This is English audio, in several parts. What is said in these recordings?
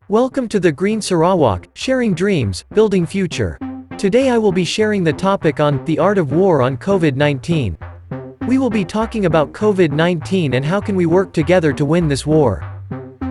Welcome to the Green Sarawak, sharing dreams, building future. Today I will be sharing the topic on the art of war on COVID-19. We will be talking about COVID-19 and how can we work together to win this war.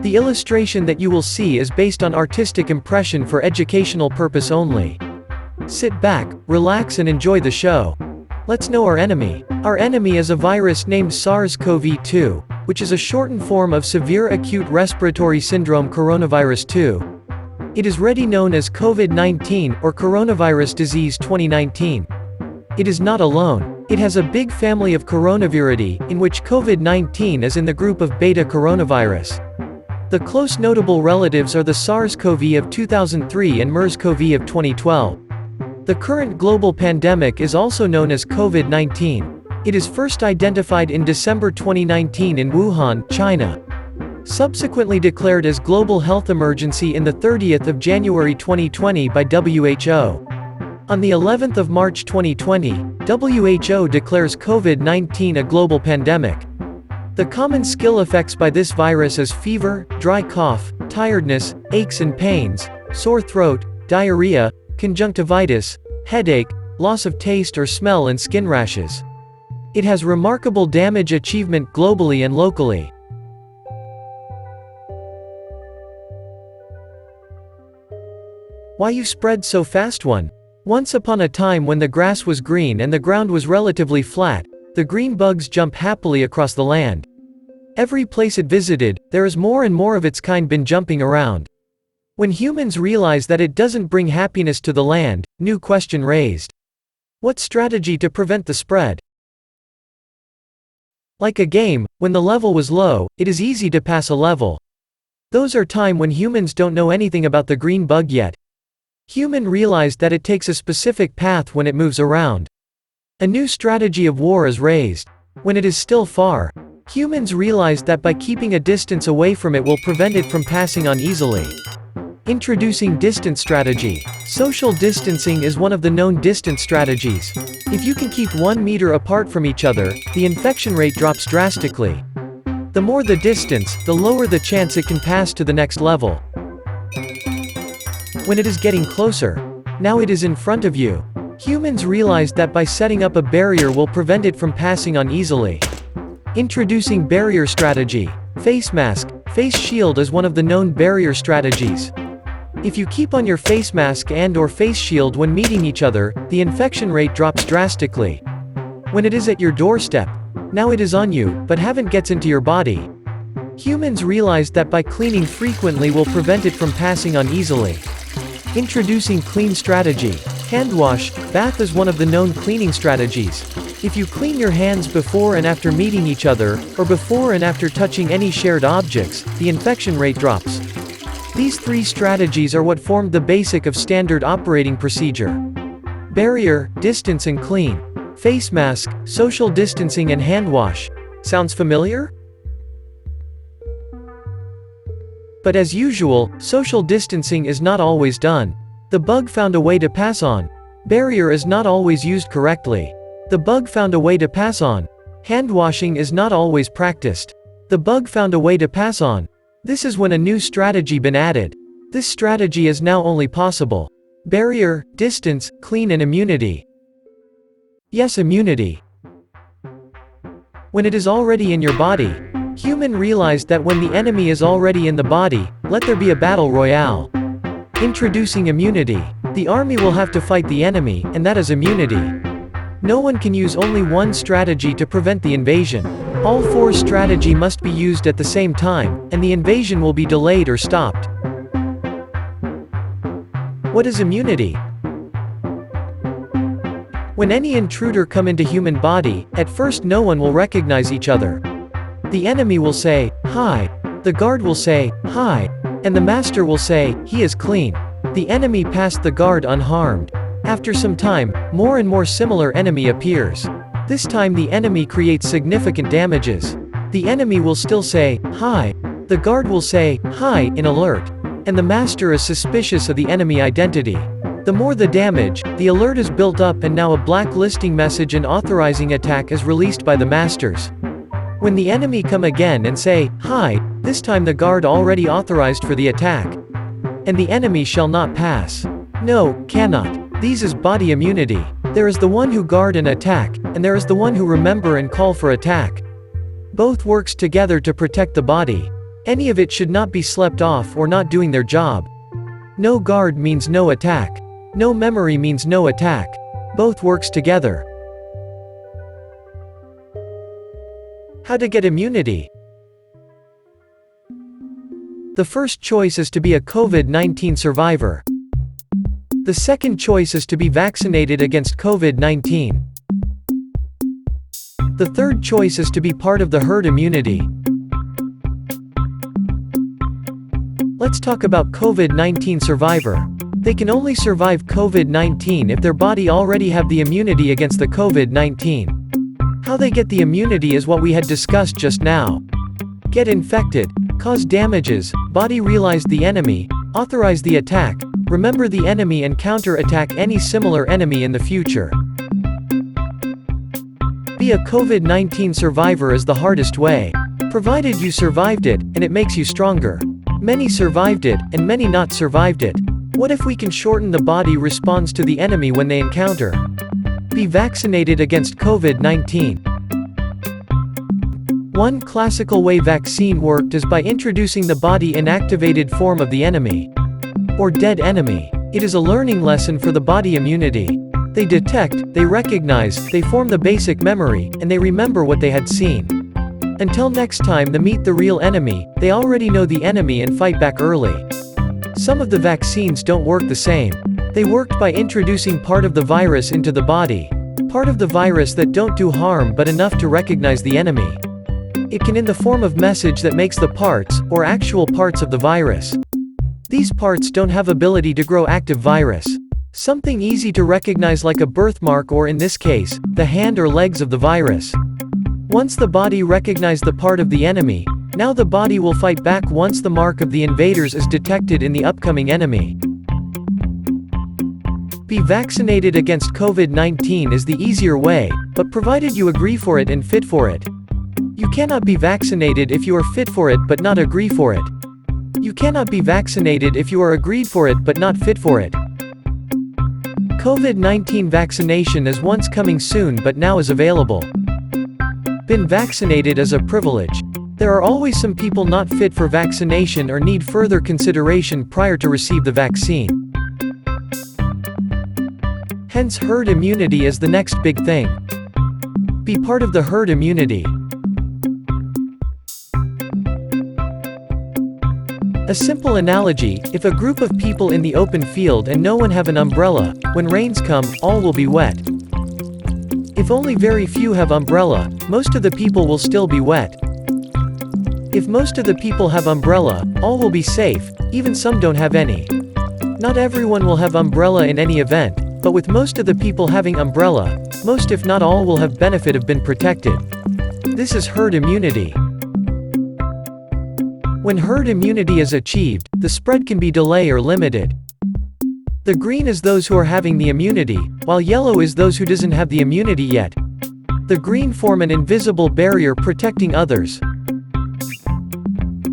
The illustration that you will see is based on artistic impression for educational purpose only. Sit back, relax and enjoy the show. Let's know our enemy. Our enemy is a virus named SARS-CoV-2, which is a shortened form of Severe Acute Respiratory Syndrome Coronavirus 2. It is already known as COVID-19 or Coronavirus Disease 2019. It is not alone. It has a big family of coronaviridae, in which COVID-19 is in the group of beta coronavirus. The close notable relatives are the SARS-CoV of 2003 and MERS-CoV of 2012. The current global pandemic is also known as COVID-19. It is first identified in December 2019 in Wuhan, China. Subsequently declared as global health emergency in the 30th of January 2020 by WHO. On the 11th of March 2020, WHO declares COVID-19 a global pandemic. The common skill effects by this virus is fever, dry cough, tiredness, aches and pains, sore throat, diarrhea, conjunctivitis, headache, loss of taste or smell and skin rashes. It has remarkable damage achievement globally and locally. Why you spread so fast one? Once upon a time when the grass was green and the ground was relatively flat, the green bugs jump happily across the land. Every place it visited, there is more and more of its kind been jumping around. When humans realize that it doesn't bring happiness to the land, new question raised. What strategy to prevent the spread? Like a game, when the level was low, it is easy to pass a level. Those are time when humans don't know anything about the green bug yet. Human realized that it takes a specific path when it moves around. A new strategy of war is raised. When it is still far, humans realized that by keeping a distance away from it will prevent it from passing on easily. Introducing distance strategy. Social distancing is one of the known distance strategies. If you can keep 1 meter apart from each other, the infection rate drops drastically. The more the distance, the lower the chance it can pass to the next level. When it is getting closer, now it is in front of you. Humans realized that by setting up a barrier will prevent it from passing on easily. Introducing barrier strategy. Face mask, face shield is one of the known barrier strategies. If you keep on your face mask and/or face shield when meeting each other, the infection rate drops drastically. When it is at your doorstep, now it is on you, but haven't gets into your body. Humans realized that by cleaning frequently will prevent it from passing on easily. Introducing clean strategy. Hand wash, bath is one of the known cleaning strategies. If you clean your hands before and after meeting each other, or before and after touching any shared objects, the infection rate drops. These three strategies are what formed the basic of standard operating procedure. Barrier, distance and clean. Face mask, social distancing and hand wash. Sounds familiar? But as usual, social distancing is not always done. The bug found a way to pass on. Barrier is not always used correctly. The bug found a way to pass on. Hand washing is not always practiced. The bug found a way to pass on. This is when a new strategy been added. This strategy is now only possible. Barrier, distance, clean and immunity. Yes, immunity. When it is already in your body, human realized that when the enemy is already in the body, let there be a battle royale. Introducing immunity. The army will have to fight the enemy, and that is immunity. No one can use only one strategy to prevent the invasion. All four strategy must be used at the same time, and the invasion will be delayed or stopped. What is immunity? When any intruder come into human body, at first no one will recognize each other. The enemy will say, "Hi." The guard will say, "Hi." And the master will say, "He is clean." The enemy passed the guard unharmed. After some time, more and more similar enemy appears. This time the enemy creates significant damages. The enemy will still say, "Hi." The guard will say, "Hi," in alert. And the master is suspicious of the enemy identity. The more the damage, the alert is built up and now a blacklisting message and authorizing attack is released by the masters. When the enemy come again and say, "Hi," this time the guard already authorized for the attack. and the enemy shall not pass. No, cannot. These is body immunity. There is the one who guard and attack, and there is the one who remember and call for attack. Both works together to protect the body. Any of it should not be slept off or not doing their job. No guard means no attack. No memory means no attack. Both works together. How to get immunity? The first choice is to be a COVID-19 survivor. The second choice is to be vaccinated against COVID-19. The third choice is to be part of the herd immunity. Let's talk about COVID-19 survivor. They can only survive COVID-19 if their body already have the immunity against the COVID-19. How they get the immunity is what we had discussed just now. Get infected, cause damages, body realize the enemy, authorize the attack, remember the enemy and counter-attack any similar enemy in the future. Be a COVID-19 survivor is the hardest way. Provided you survived it, and it makes you stronger. Many survived it, and many not survived it. What if we can shorten the body response to the enemy when they encounter? Be vaccinated against COVID-19. One classical way vaccine worked is by introducing the body inactivated form of the enemy, or dead enemy. It is a learning lesson for the body immunity. They detect, they recognize, they form the basic memory, and they remember what they had seen. Until next time they meet the real enemy, they already know the enemy and fight back early. Some of the vaccines don't work the same. They worked by introducing part of the virus into the body. Part of the virus that don't do harm but enough to recognize the enemy. It can in the form of message that makes the parts, or actual parts of the virus. These parts don't have ability to grow active virus. Something easy to recognize like a birthmark or in this case, the hand or legs of the virus. Once the body recognizes the part of the enemy, now the body will fight back once the mark of the invaders is detected in the upcoming enemy. Be vaccinated against COVID-19 is the easier way, but provided you agree for it and fit for it. You cannot be vaccinated if you are fit for it but not agree for it. You cannot be vaccinated if you are agreed for it but not fit for it. COVID-19 vaccination is once coming soon but now is available. Been vaccinated is a privilege. There are always some people not fit for vaccination or need further consideration prior to receive the vaccine. Hence herd immunity is the next big thing. Be part of the herd immunity. A simple analogy, if a group of people in the open field and no one have an umbrella, when rains come, all will be wet. If only very few have umbrella, most of the people will still be wet. If most of the people have umbrella, all will be safe, even some don't have any. Not everyone will have umbrella in any event, but with most of the people having umbrella, most if not all will have benefit of been protected. This is herd immunity. When herd immunity is achieved, the spread can be delayed or limited. The green is those who are having the immunity, while yellow is those who doesn't have the immunity yet. The green form an invisible barrier protecting others.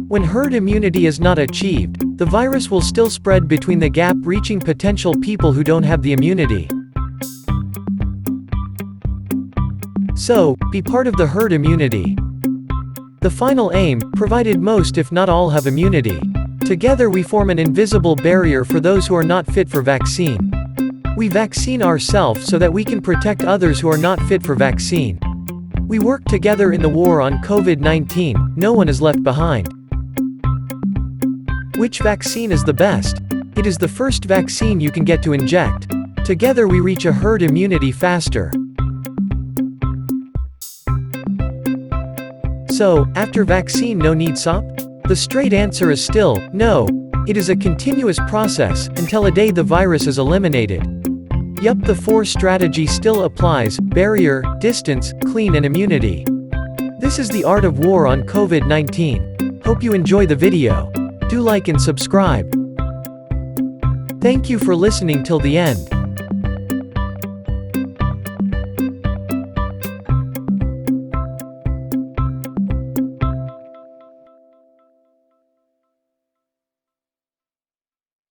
When herd immunity is not achieved, the virus will still spread between the gap reaching potential people who don't have the immunity. So, be part of the herd immunity. The final aim, provided most if not all have immunity. Together we form an invisible barrier for those who are not fit for vaccine. We vaccine ourselves so that we can protect others who are not fit for vaccine. We work together in the war on COVID-19, no one is left behind. Which vaccine is the best? It is the first vaccine you can get to inject. Together we reach a herd immunity faster. So, after vaccine no need stop? The straight answer is still, no. It is a continuous process, until a day the virus is eliminated. Yup, the 4 strategy still applies, barrier, distance, clean and immunity. This is the art of war on COVID-19. Hope you enjoy the video. Do like and subscribe. Thank you for listening till the end.